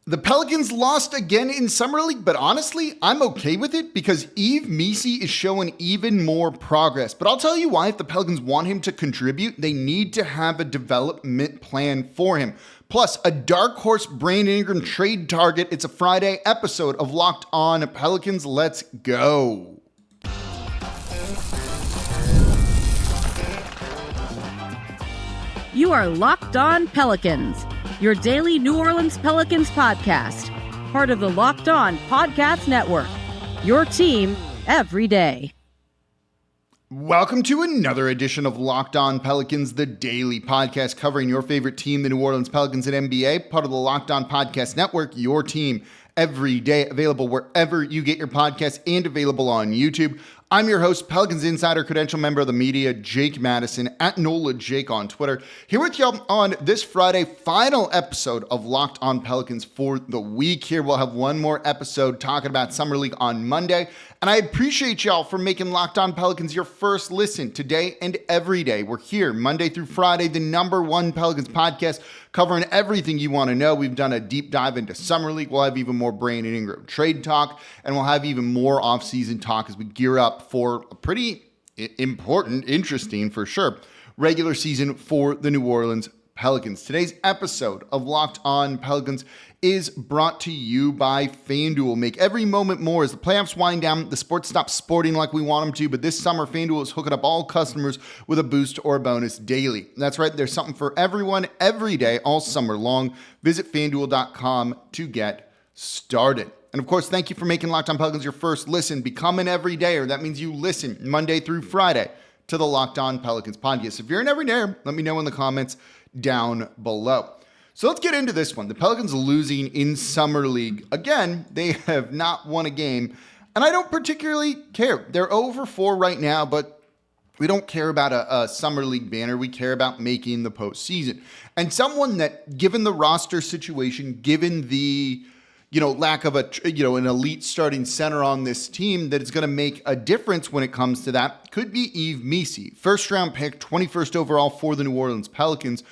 The Pelicans lost again in Summer League, but honestly, I'm okay with it because Yves Missi is showing even more progress. But I'll tell you why, if the Pelicans want him to contribute, they need to have a development plan for him. Plus, a dark horse Brandon Ingram trade target. It's a Friday episode of Locked On Pelicans. Let's go. You are Locked On Pelicans, your daily New Orleans Pelicans podcast, part of the Locked On Podcast Network, your team every day. Welcome to another edition of Locked On Pelicans, the daily podcast covering your favorite team, the New Orleans Pelicans and NBA, part of the Locked On Podcast Network, your team every day, available wherever you get your podcasts and available on YouTube. I'm your host, Pelicans Insider, credential member of the media, Jake Madison, at NOLA Jake on Twitter, here with y'all on this Friday, final episode of Locked On Pelicans for the week. Here we'll have one more episode talking about Summer League on Monday, and I appreciate y'all for making Locked On Pelicans your first listen today and every day. We're here Monday through Friday, the #1 Pelicans podcast, covering everything you want to know. We've done a deep dive into Summer League. We'll have even more Brandon Ingram trade talk, and we'll have even more offseason talk as we gear up for a pretty important, interesting for sure, regular season for the New Orleans Pelicans. Today's episode of Locked On Pelicans is brought to you by FanDuel. Make every moment more as the playoffs wind down. The sports stop sporting like we want them to, but this summer, FanDuel is hooking up all customers with a boost or a bonus daily. That's right, there's something for everyone every day, all summer long. Visit FanDuel.com to get started. And of course, thank you for making Locked On Pelicans your first listen. Become an everydayer. That means you listen Monday through Friday to the Locked On Pelicans podcast. If you're an everydayer, let me know in the comments down below. So let's get into this one. The Pelicans losing in Summer League. Again, they have not won a game, and I don't particularly care. They're 0-4 right now, but we don't care about a Summer League banner. We care about making the postseason. And someone that, given the roster situation, given the lack of an elite starting center on this team that is going to make a difference when it comes to that could be Yves Missi. First round pick, 21st overall for the New Orleans Pelicans.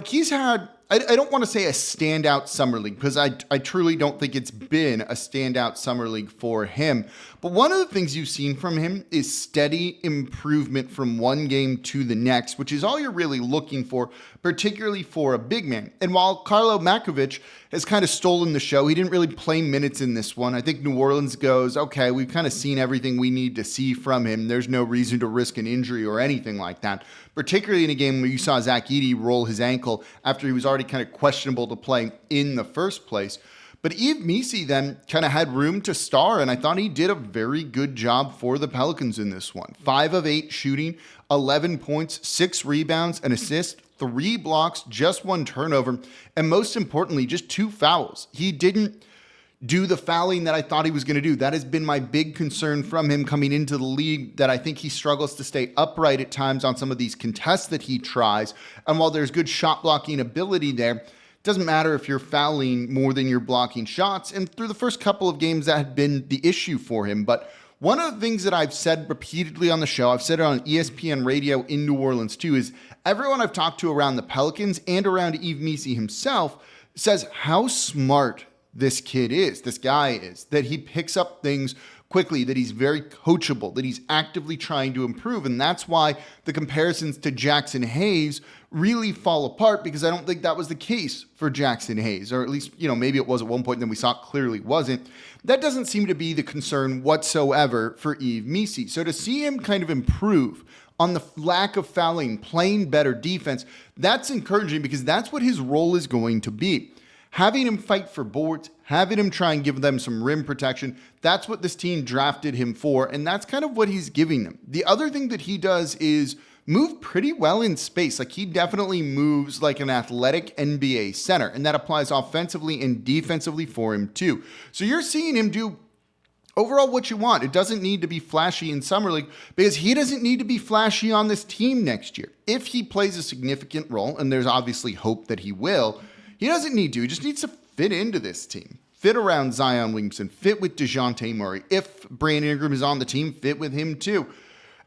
He's had, I don't want to say a standout Summer League because I truly don't think it's been a standout Summer League for him. But one of the things you've seen from him is steady improvement from one game to the next, which is all you're really looking for, particularly for a big man. And while Carlo Makovic has kind of stolen the show, he didn't really play minutes in this one. I think New Orleans goes, okay, we've kind of seen everything we need to see from him. There's no reason to risk an injury or anything like that, particularly in a game where you saw Zach LaVine roll his ankle after he was already kind of questionable to play in the first place. But Yves Missi then kind of had room to star, and I thought he did a very good job for the Pelicans in this one. 5 of 8 shooting, 11 points, 6 rebounds, an assist, 3 blocks, just 1 turnover, and most importantly, just 2 fouls. He didn't do the fouling that I thought he was going to do. That has been my big concern from him coming into the league, that I think he struggles to stay upright at times on some of these contests that he tries. And while there's good shot blocking ability there, doesn't matter if you're fouling more than you're blocking shots. And through the first couple of games, that had been the issue for him. But one of the things that I've said repeatedly on the show, I've said it on ESPN radio in New Orleans too, is everyone I've talked to around the Pelicans and around Yves Missi himself says how smart this kid is, this guy is, that he picks up things quickly, that he's very coachable, that he's actively trying to improve. And that's why the comparisons to Jackson Hayes really fall apart, because I don't think that was the case for Jackson Hayes, or at least, maybe it was at one point, and then we saw it clearly wasn't. That doesn't seem to be the concern whatsoever for Yves Missi. So to see him kind of improve on the lack of fouling, playing better defense, that's encouraging, because that's what his role is going to be. Having him fight for boards, having him try and give them some rim protection, that's what this team drafted him for, and that's kind of what he's giving them. The other thing that he does is move pretty well in space. Like, he definitely moves like an athletic NBA center, and that applies offensively and defensively for him too. So you're seeing him do overall what you want. It doesn't need to be flashy in Summer League, because he doesn't need to be flashy on this team next year. If he plays a significant role, and there's obviously hope that he will, he doesn't need to. He just needs to fit into this team. Fit around Zion Williamson. Fit with DeJounte Murray. If Brandon Ingram is on the team, fit with him too.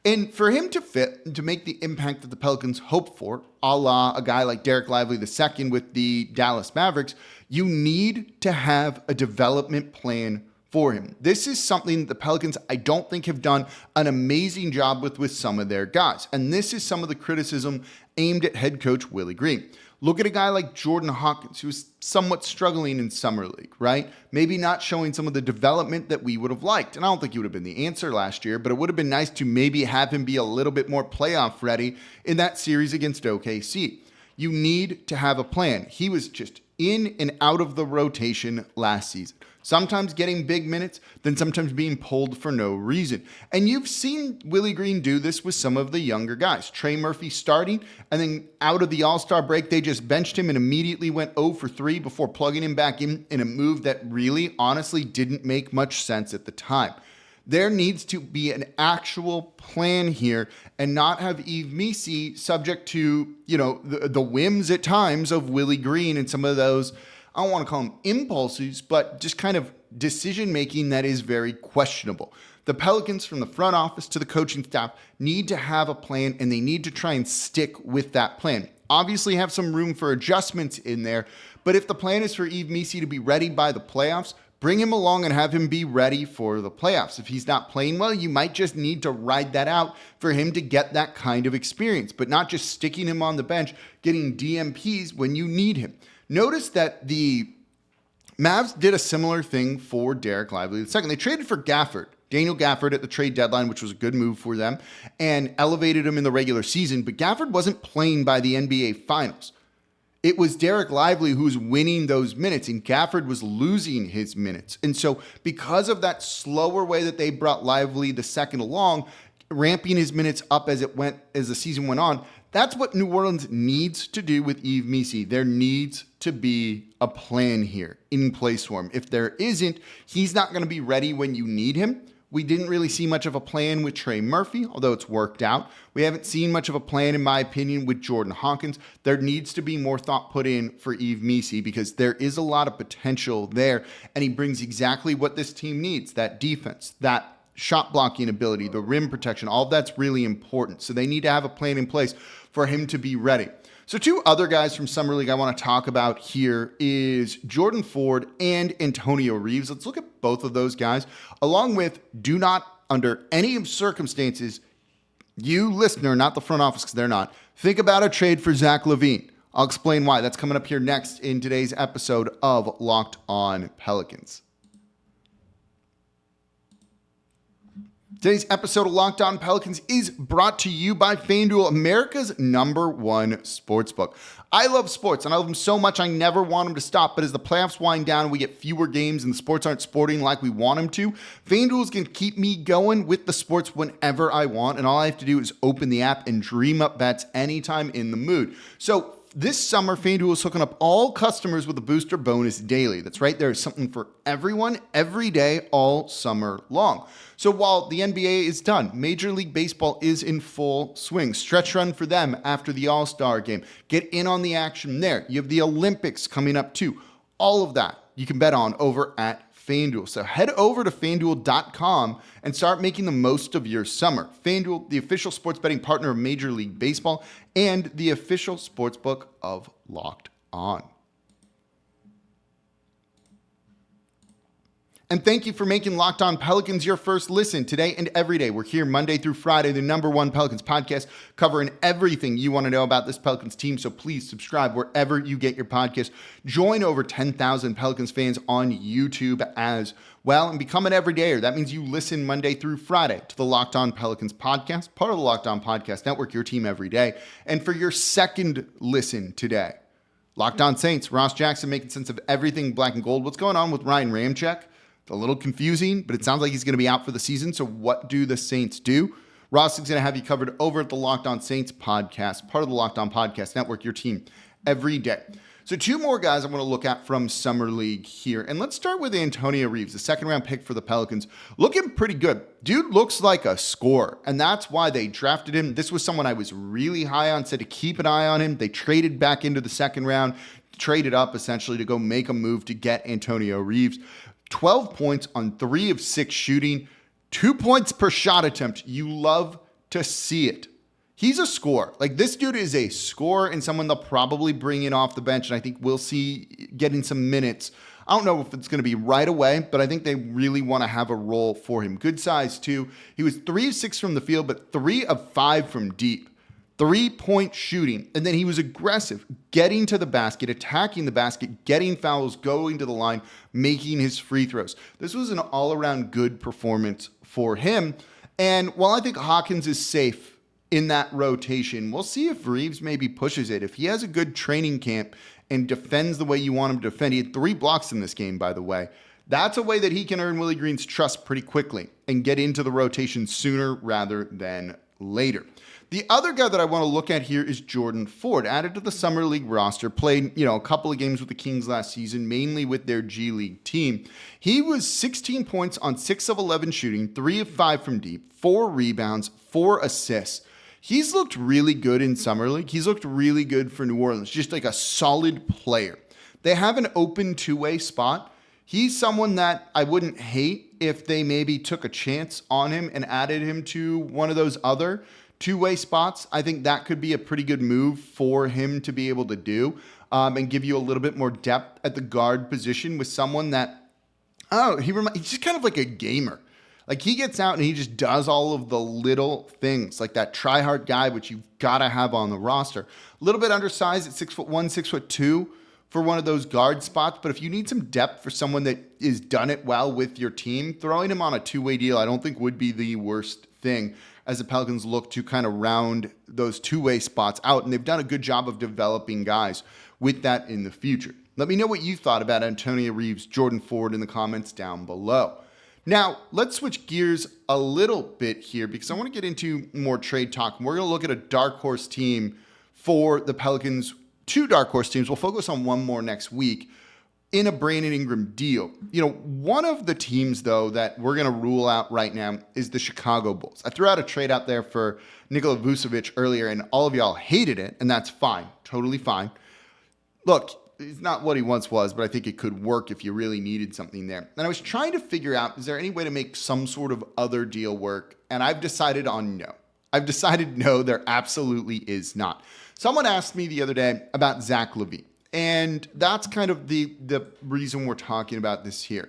And for him to fit and to make the impact that the Pelicans hope for, a la a guy like Derek Lively II with the Dallas Mavericks, you need to have a development plan for him. This is something that the Pelicans, I don't think, have done an amazing job with some of their guys. And this is some of the criticism aimed at head coach Willie Green. Look at a guy like Jordan Hawkins, who's somewhat struggling in Summer League, right? Maybe not showing some of the development that we would have liked. And I don't think he would have been the answer last year, but it would have been nice to maybe have him be a little bit more playoff ready in that series against OKC. You need to have a plan. He was just in and out of the rotation last season. Sometimes getting big minutes, then sometimes being pulled for no reason. And you've seen Willie Green do this with some of the younger guys. Trey Murphy starting, and then out of the All-Star break, they just benched him and immediately went 0 for 3 before plugging him back in a move that really, honestly, didn't make much sense at the time. There needs to be an actual plan here and not have Yves Missi subject to, the whims at times of Willie Green and some of those, I don't want to call them impulses, but just kind of decision-making that is very questionable. The Pelicans, from the front office to the coaching staff, need to have a plan, and they need to try and stick with that plan. Obviously have some room for adjustments in there, but if the plan is for Yves Missi to be ready by the playoffs, bring him along and have him be ready for the playoffs. If he's not playing well, you might just need to ride that out for him to get that kind of experience, but not just sticking him on the bench, getting DMPs when you need him. Notice that the Mavs did a similar thing for Derek Lively II. They traded for Daniel Gafford at the trade deadline, which was a good move for them, and elevated him in the regular season, but Gafford wasn't playing by the NBA Finals. It was Derek Lively who was winning those minutes, and Gafford was losing his minutes. And so because of that slower way that they brought Lively II along, ramping his minutes up as the season went on, that's what New Orleans needs to do with Yves Missi. There needs to be a plan here in place for him. If there isn't, he's not going to be ready when you need him. We didn't really see much of a plan with Trey Murphy, although it's worked out. We haven't seen much of a plan, in my opinion, with Jordan Hawkins. There needs to be more thought put in for Yves Missi because there is a lot of potential there, and he brings exactly what this team needs, that defense, that shot blocking ability, the rim protection, all of that's really important. So they need to have a plan in place for him to be ready. So two other guys from Summer League I want to talk about here is Jordan Ford and Antonio Reeves. Let's look at both of those guys, along with do not, under any circumstances, you listener, not the front office because they're not, think about a trade for Zach LaVine. I'll explain why. That's coming up here next in today's episode of Locked On Pelicans. Today's episode of Locked On Pelicans is brought to you by FanDuel, America's #1 sportsbook. I love sports, and I love them so much I never want them to stop, but as the playoffs wind down, we get fewer games, and the sports aren't sporting like we want them to. FanDuel's going to keep me going with the sports whenever I want, and all I have to do is open the app and dream up bets anytime in the mood. So this summer, FanDuel is hooking up all customers with a booster bonus daily. That's right, there is something for everyone, every day, all summer long. So while the NBA is done, Major League Baseball is in full swing. Stretch run for them after the All-Star game. Get in on the action there. You have the Olympics coming up too. All of that you can bet on over at FanDuel. So head over to FanDuel.com and start making the most of your summer. FanDuel, the official sports betting partner of Major League Baseball and the official sportsbook of Locked On. And thank you for making Locked On Pelicans your first listen today and every day. We're here Monday through Friday, the #1 Pelicans podcast, covering everything you want to know about this Pelicans team. So please subscribe wherever you get your podcast. Join over 10,000 Pelicans fans on YouTube as well and become an everydayer. That means you listen Monday through Friday to the Locked On Pelicans podcast, part of the Locked On Podcast Network, your team every day. And for your second listen today, Locked On Saints, Ross Jackson making sense of everything black and gold. What's going on with Ryan Ramczyk? A little confusing, but it sounds like he's going to be out for the season. So what do the Saints do? Ross is going to have you covered over at the Locked On Saints podcast, part of the Locked On Podcast Network, your team every day. So two more guys I want to look at from Summer League here. And let's start with Antonio Reeves, the second-round pick for the Pelicans. Looking pretty good. Dude looks like a scorer, and that's why they drafted him. This was someone I was really high on, said to keep an eye on him. They traded back into the second round, traded up essentially to go make a move to get Antonio Reeves. 12 points on 3 of 6 shooting, 2 points per shot attempt. You love to see it. He's a scorer. Like, this dude is a scorer and someone they'll probably bring in off the bench, and I think we'll see getting some minutes. I don't know if it's going to be right away, but I think they really want to have a role for him. Good size, too. He was 3 of 6 from the field, but 3 of 5 from deep. 3-point shooting. And then he was aggressive, getting to the basket, attacking the basket, getting fouls, going to the line, making his free throws. This was an all-around good performance for him. And while I think Hawkins is safe in that rotation, we'll see if Reeves maybe pushes it. If he has a good training camp and defends the way you want him to defend, he had 3 blocks in this game, by the way. That's a way that he can earn Willie Green's trust pretty quickly and get into the rotation sooner rather than later. The other guy that I want to look at here is Jordan Ford, added to the Summer League roster, played, a couple of games with the Kings last season, mainly with their G League team. He was 16 points on 6 of 11 shooting, 3 of 5 from deep, 4 rebounds, 4 assists. He's looked really good in Summer League. He's looked really good for New Orleans, just like a solid player. They have an open two-way spot. He's someone that I wouldn't hate if they maybe took a chance on him and added him to one of those other two-way spots. I think that could be a pretty good move for him to be able to do and give you a little bit more depth at the guard position with someone that, he's just kind of like a gamer. Like, he gets out and he just does all of the little things, like that try-hard guy, which you've got to have on the roster. A little bit undersized at 6'1", 6'2", for one of those guard spots. But if you need some depth for someone that is done it well with your team, throwing him on a two-way deal, I don't think would be the worst thing as the Pelicans look to kind of round those two-way spots out. And they've done a good job of developing guys with that in the future. Let me know what you thought about Antonio Reeves, Jordan Ford in the comments down below. Now, let's switch gears a little bit here because I want to get into more trade talk. We're going to look at a dark horse team for the Pelicans. 2 dark horse teams. We'll focus on one more next week in a Brandon Ingram deal. One of the teams, though, that we're going to rule out right now is the Chicago Bulls. I threw out a trade out there for Nikola Vucevic earlier, and all of y'all hated it, and that's fine. Totally fine. Look, he's not what he once was, but I think it could work if you really needed something there. And I was trying to figure out, is there any way to make some sort of other deal work? And I've decided on no. I've decided no, there absolutely is not. Someone asked me the other day about Zach LaVine, and that's kind of the reason we're talking about this here.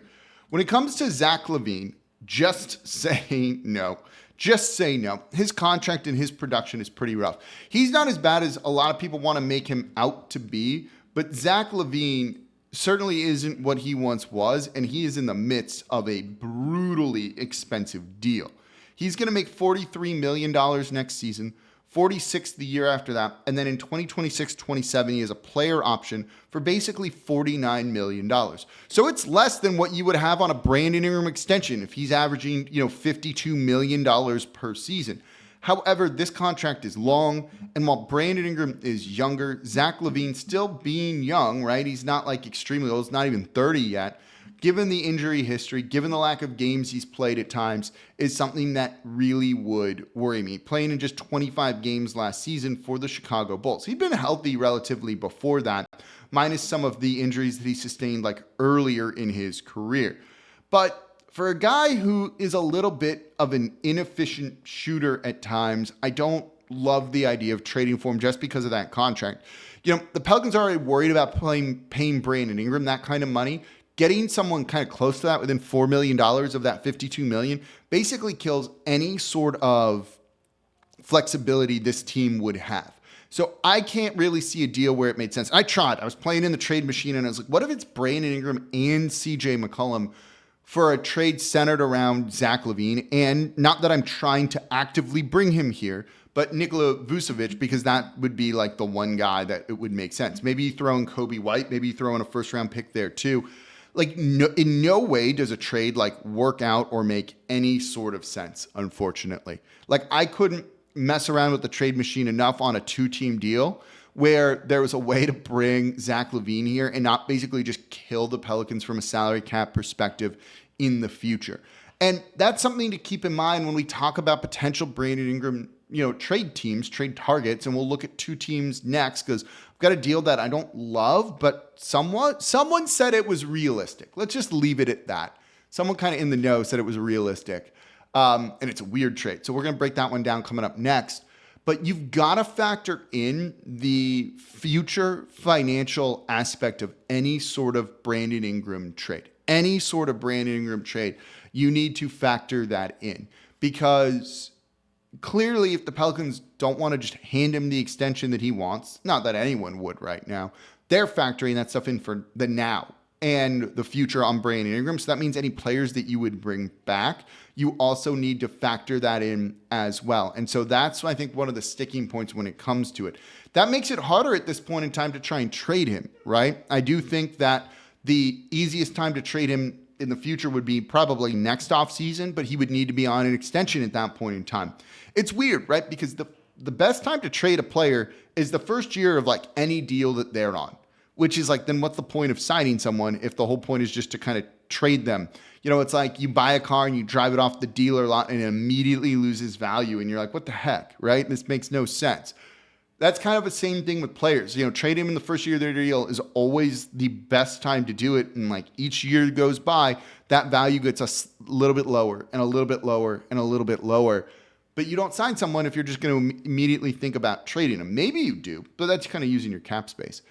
When it comes to Zach LaVine, just say no. Just say no. His contract and his production is pretty rough. He's not as bad as a lot of people want to make him out to be, but Zach LaVine certainly isn't what he once was, and he is in the midst of a brutally expensive deal. He's going to make $43 million next season, 46 the year after that, and then in 2026-27, he has a player option for basically $49 million. So it's less than what you would have on a Brandon Ingram extension if he's averaging, $52 million per season. However, this contract is long, and while Brandon Ingram is younger, Zach LaVine still being young, right? He's not like extremely old. He's not even 30 yet. Given the injury history, given the lack of games he's played at times, is something that really would worry me. Playing in just 25 games last season for the Chicago Bulls. He'd been healthy relatively before that, minus some of the injuries that he sustained like earlier in his career. But for a guy who is a little bit of an inefficient shooter at times, I don't love the idea of trading for him just because of that contract. The Pelicans are already worried about paying Brandon Ingram that kind of money. Getting someone kind of close to that within $4 million of that $52 million basically kills any sort of flexibility this team would have. So I can't really see a deal where it made sense. I tried. I was playing in the trade machine, and I was like, what if it's Brandon Ingram and CJ McCollum for a trade centered around Zach LaVine? And not that I'm trying to actively bring him here, but Nikola Vucevic, because that would be like the one guy that it would make sense. Maybe you throw in Kobe White. Maybe you throw in a first-round pick there too. In no way does a trade work out or make any sort of sense, unfortunately. I couldn't mess around with the trade machine enough on a 2-team deal where there was a way to bring Zach LaVine here and not basically just kill the Pelicans from a salary cap perspective in the future. And that's something to keep in mind when we talk about potential Brandon Ingram, trade teams, trade targets, and we'll look at 2 teams next because I've got a deal that I don't love, but someone said it was realistic. Let's just leave it at that. Someone kind of in the know said it was realistic. And it's a weird trade. So we're going to break that one down coming up next. But you've got to factor in the future financial aspect of any sort of Brandon Ingram trade. Any sort of Brandon Ingram trade, you need to factor that in. Because clearly, if the Pelicans don't want to just hand him the extension that he wants, not that anyone would right now, they're factoring that stuff in for the now and the future on Brandon Ingram. So that means any players that you would bring back, you also need to factor that in as well. And so that's, I think, one of the sticking points when it comes to it. That makes it harder at this point in time to try and trade him, right? I do think that the easiest time to trade him in the future would be probably next offseason, but he would need to be on an extension at that point in time. It's weird, right? Because the best time to trade a player is the first year of like any deal that they're on, which is like, then what's the point of signing someone if the whole point is just to kind of trade them? You know, it's like you buy a car and you drive it off the dealer lot and it immediately loses value. And you're like, what the heck, right? This makes no sense. That's kind of the same thing with players. You know, trade him in the first year of their deal is always the best time to do it. And like each year goes by, that value gets a little bit lower and a little bit lower and a little bit lower. But you don't sign someone if you're just going to immediately think about trading them. Maybe you do, but that's kind of using your cap space.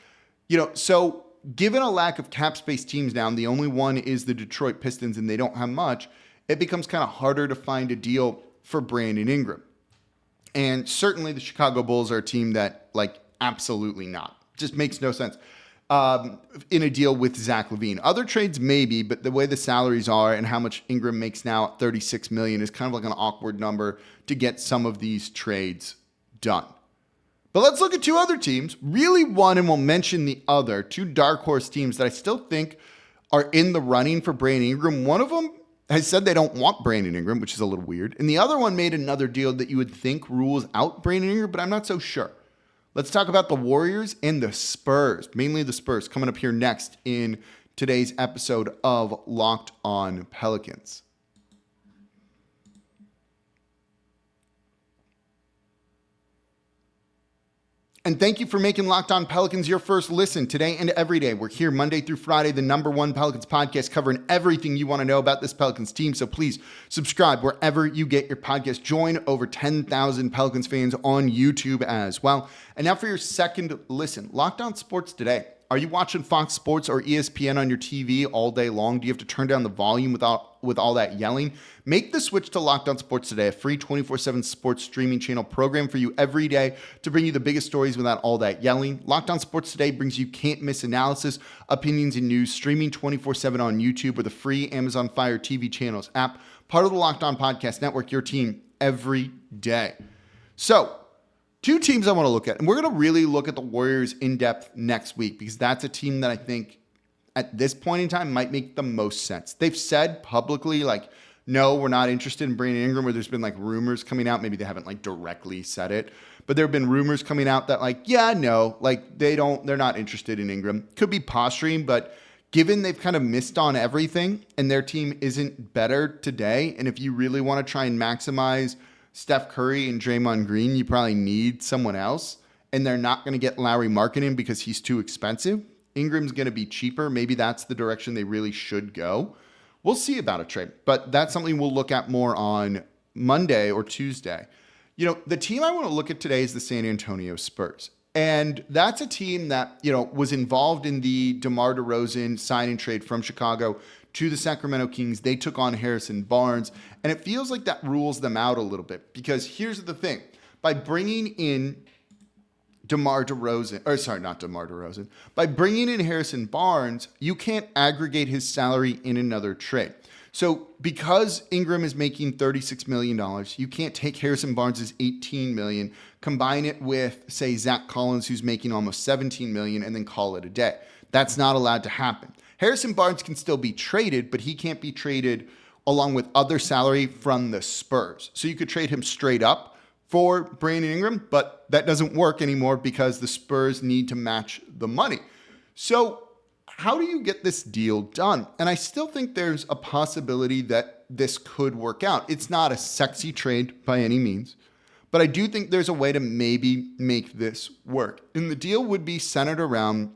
You know, so given a lack of cap space teams now, and the only one is the Detroit Pistons and they don't have much, it becomes kind of harder to find a deal for Brandon Ingram. And certainly the Chicago Bulls are a team that, like, absolutely not. Just makes no sense in a deal with Zach LaVine. Other trades maybe, but the way the salaries are and how much Ingram makes now at $36 million is kind of like an awkward number to get some of these trades done. But let's look at two other teams. Really one, and we'll mention the other, two dark horse teams that I still think are in the running for Brandon Ingram. One of them has said they don't want Brandon Ingram, which is a little weird. And the other one made another deal that you would think rules out Brandon Ingram, but I'm not so sure. Let's talk about the Warriors and the Spurs, mainly the Spurs, coming up here next in today's episode of Locked On Pelicans. And thank you for making Locked On Pelicans your first listen today and every day. We're here Monday through Friday, the #1 Pelicans podcast, covering everything you want to know about this Pelicans team. So please subscribe wherever you get your podcast. Join over 10,000 Pelicans fans on YouTube as well. And now for your second listen, Locked On Sports Today. Are you watching Fox Sports or ESPN on your TV all day long? Do you have to turn down the volume with all that yelling? Make the switch to Locked On Sports Today, a free 24/7 sports streaming channel program for you every day to bring you the biggest stories without all that yelling. Locked On Sports Today brings you can't-miss analysis, opinions, and news, streaming 24/7 on YouTube or the free Amazon Fire TV channels app, part of the Locked On Podcast Network, your team every day. So, two teams I want to look at, and we're going to really look at the Warriors in depth next week because that's a team that I think at this point in time might make the most sense. They've said publicly, like, no, we're not interested in Brandon Ingram, or there's been like rumors coming out. Maybe they haven't like directly said it, but there have been rumors coming out that like, yeah, no, like they're not interested in Ingram. Could be posturing, but given they've kind of missed on everything and their team isn't better today, and if you really want to try and maximize Steph Curry and Draymond Green, you probably need someone else, and they're not going to get Lauri Markkanen because he's too expensive. Ingram's going to be cheaper. Maybe that's the direction they really should go. We'll see about a trade, but that's something we'll look at more on Monday or Tuesday. You know, the team I want to look at today is the San Antonio Spurs. And that's a team that, you know, was involved in the DeMar DeRozan sign and trade from Chicago to the Sacramento Kings. They took on Harrison Barnes, and it feels like that rules them out a little bit because here's the thing. By bringing in by bringing in Harrison Barnes, you can't aggregate his salary in another trade. So because Ingram is making $36 million, you can't take Harrison Barnes' $18 million, combine it with, say, Zach Collins, who's making almost $17 million, and then call it a day. That's not allowed to happen. Harrison Barnes can still be traded, but he can't be traded along with other salary from the Spurs. So you could trade him straight up for Brandon Ingram, but that doesn't work anymore because the Spurs need to match the money. So how do you get this deal done? And I still think there's a possibility that this could work out. It's not a sexy trade by any means, but I do think there's a way to maybe make this work. And the deal would be centered around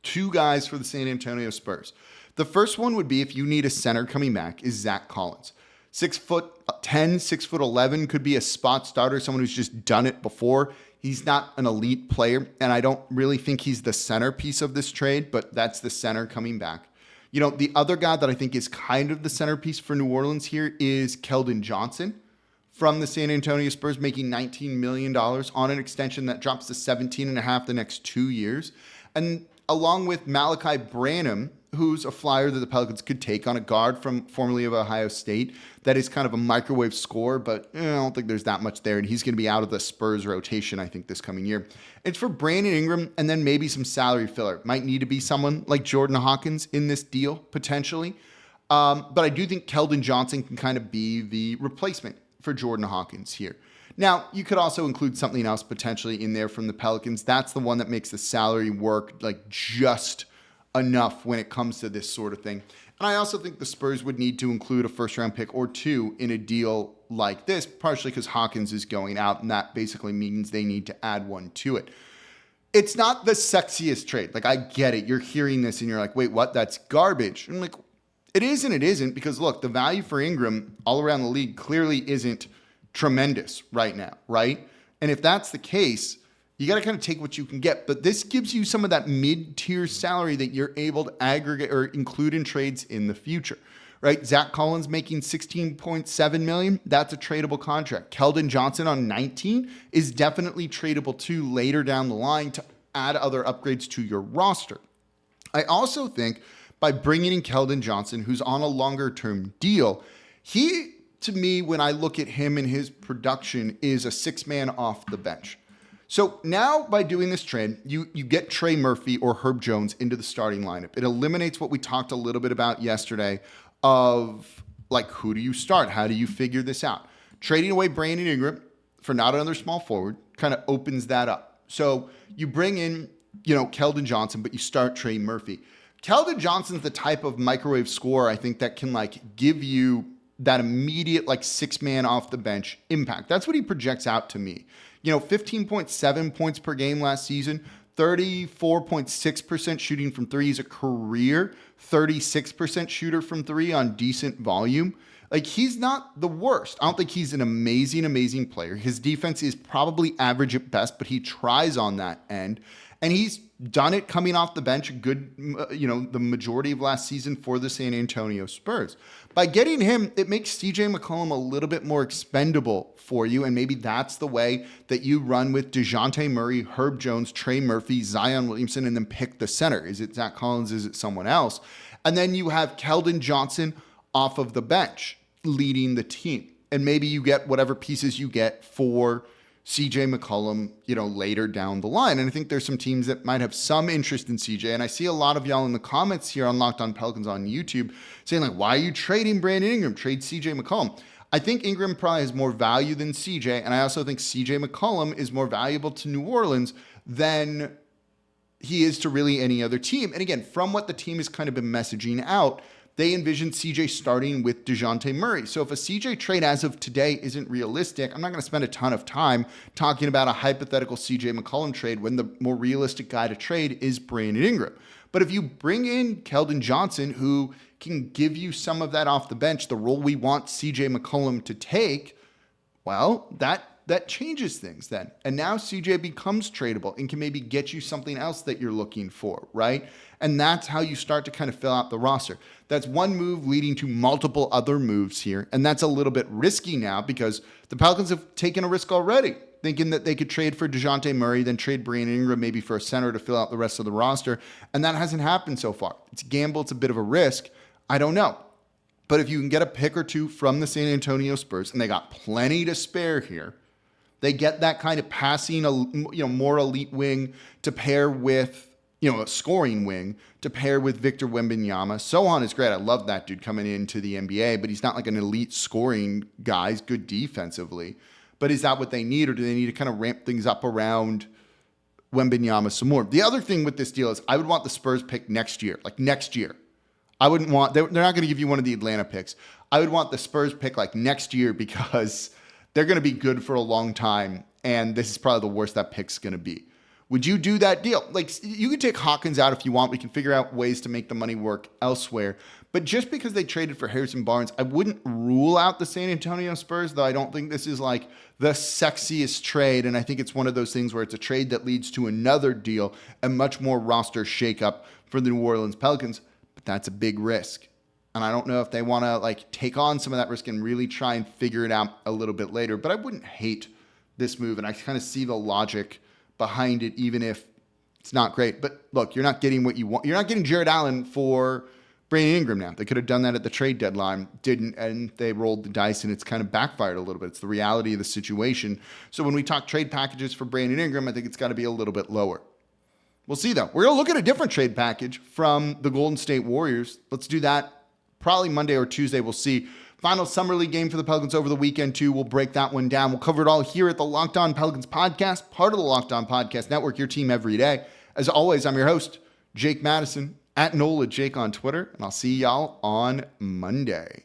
two guys for the San Antonio Spurs. The first one would be, if you need a center coming back, is Zach Collins. 6'10", 6'11" could be a spot starter, someone who's just done it before. He's not an elite player, and I don't really think he's the centerpiece of this trade, but that's the center coming back. The other guy that I think is kind of the centerpiece for New Orleans here is Keldon Johnson from the San Antonio Spurs, making $19 million on an extension that drops to $17.5 million the next 2 years. And along with Malachi Branham, who's a flyer that the Pelicans could take on, a guard from formerly of Ohio State that is kind of a microwave scorer, but I don't think there's that much there. And he's going to be out of the Spurs rotation, I think, this coming year. It's for Brandon Ingram and then maybe some salary filler. Might need to be someone like Jordan Hawkins in this deal, potentially. But I do think Keldon Johnson can kind of be the replacement for Jordan Hawkins here. Now, you could also include something else potentially in there from the Pelicans. That's the one that makes the salary work like just enough when it comes to this sort of thing. And I also think the Spurs would need to include a first-round pick or two in a deal like this, partially because Hawkins is going out, and that basically means they need to add one to it. It's not the sexiest trade. Like, I get it. You're hearing this, and you're like, wait, what? That's garbage. And I'm like, it is and it isn't, because, look, the value for Ingram all around the league clearly isn't tremendous right now, right? And if that's the case, you got to kind of take what you can get. But this gives you some of that mid-tier salary that you're able to aggregate or include in trades in the future, right? Zach Collins making $16.7 million. That's a tradable contract. Keldon Johnson on 19 is definitely tradable too later down the line to add other upgrades to your roster. I also think by bringing in Keldon Johnson, who's on a longer-term deal, he, to me, when I look at him and his production, is a six-man off the bench. So now by doing this trade, you get Trey Murphy or Herb Jones into the starting lineup. It eliminates what we talked a little bit about yesterday of, like, who do you start? How do you figure this out? Trading away Brandon Ingram for not another small forward kind of opens that up. So you bring in, Keldon Johnson, but you start Trey Murphy. Keldon Johnson's the type of microwave scorer, I think, that can, give you that immediate, six-man off the bench impact. That's what he projects out to me. 15.7 points per game last season, 34.6% shooting from three. He's a career 36% shooter from three on decent volume. He's not the worst. I don't think he's an amazing player. His defense is probably average at best, but he tries on that end. And he's done it coming off the bench the majority of last season for the San Antonio Spurs. By getting him, it makes CJ McCollum a little bit more expendable for you, and maybe that's the way that you run with DeJounte Murray, Herb Jones, Trey Murphy, Zion Williamson, and then pick the center. Is it Zach Collins? Is it someone else? And then you have Keldon Johnson off of the bench leading the team. And maybe you get whatever pieces you get for CJ McCollum, later down the line. And I think there's some teams that might have some interest in CJ. And I see a lot of y'all in the comments here on Locked On Pelicans on YouTube saying, why are you trading Brandon Ingram? Trade CJ McCollum. I think Ingram probably has more value than CJ. And I also think CJ McCollum is more valuable to New Orleans than he is to really any other team. And again, from what the team has kind of been messaging out, they envision CJ starting with DeJounte Murray. So if a CJ trade as of today isn't realistic, I'm not going to spend a ton of time talking about a hypothetical CJ McCollum trade when the more realistic guy to trade is Brandon Ingram. But if you bring in Keldon Johnson, who can give you some of that off the bench, the role we want CJ McCollum to take, well, that changes things then. And now CJ becomes tradable and can maybe get you something else that you're looking for, right? And that's how you start to kind of fill out the roster. That's one move leading to multiple other moves here. And that's a little bit risky now because the Pelicans have taken a risk already, thinking that they could trade for DeJounte Murray, then trade Brandon Ingram maybe for a center to fill out the rest of the roster. And that hasn't happened so far. It's a gamble. It's a bit of a risk. I don't know. But if you can get a pick or two from the San Antonio Spurs, and they got plenty to spare here, they get that kind of passing, more elite wing to pair with, a scoring wing to pair with Victor Wembanyama. Sohan is great. I love that dude coming into the NBA, but he's not like an elite scoring guy. He's good defensively. But is that what they need, or do they need to kind of ramp things up around Wembanyama some more? The other thing with this deal is I would want the Spurs pick next year, next year. I wouldn't want, they're not going to give you one of the Atlanta picks. I would want the Spurs pick next year because they're going to be good for a long time, and this is probably the worst that pick's going to be. Would you do that deal? Like, you could take Hawkins out if you want. We can figure out ways to make the money work elsewhere. But just because they traded for Harrison Barnes, I wouldn't rule out the San Antonio Spurs, though I don't think this is like the sexiest trade. And I think it's one of those things where it's a trade that leads to another deal, a much more roster shakeup for the New Orleans Pelicans. But that's a big risk. And I don't know if they want to like take on some of that risk and really try and figure it out a little bit later. But I wouldn't hate this move. And I kind of see the logic behind it, even if it's not great. But look, you're not getting what you want. You're not getting Jared Allen for Brandon Ingram now. They could have done that at the trade deadline, didn't, and they rolled the dice, and it's kind of backfired a little bit. It's the reality of the situation. So when we talk trade packages for Brandon Ingram, I think it's got to be a little bit lower. We'll see, though. We're going to look at a different trade package from the Golden State Warriors. Let's do that probably Monday or Tuesday. We'll see. Final Summer League game for the Pelicans over the weekend, too. We'll break that one down. We'll cover it all here at the Locked On Pelicans podcast, part of the Locked On Podcast Network, your team every day. As always, I'm your host, Jake Madison, at NOLA Jake on Twitter, and I'll see y'all on Monday.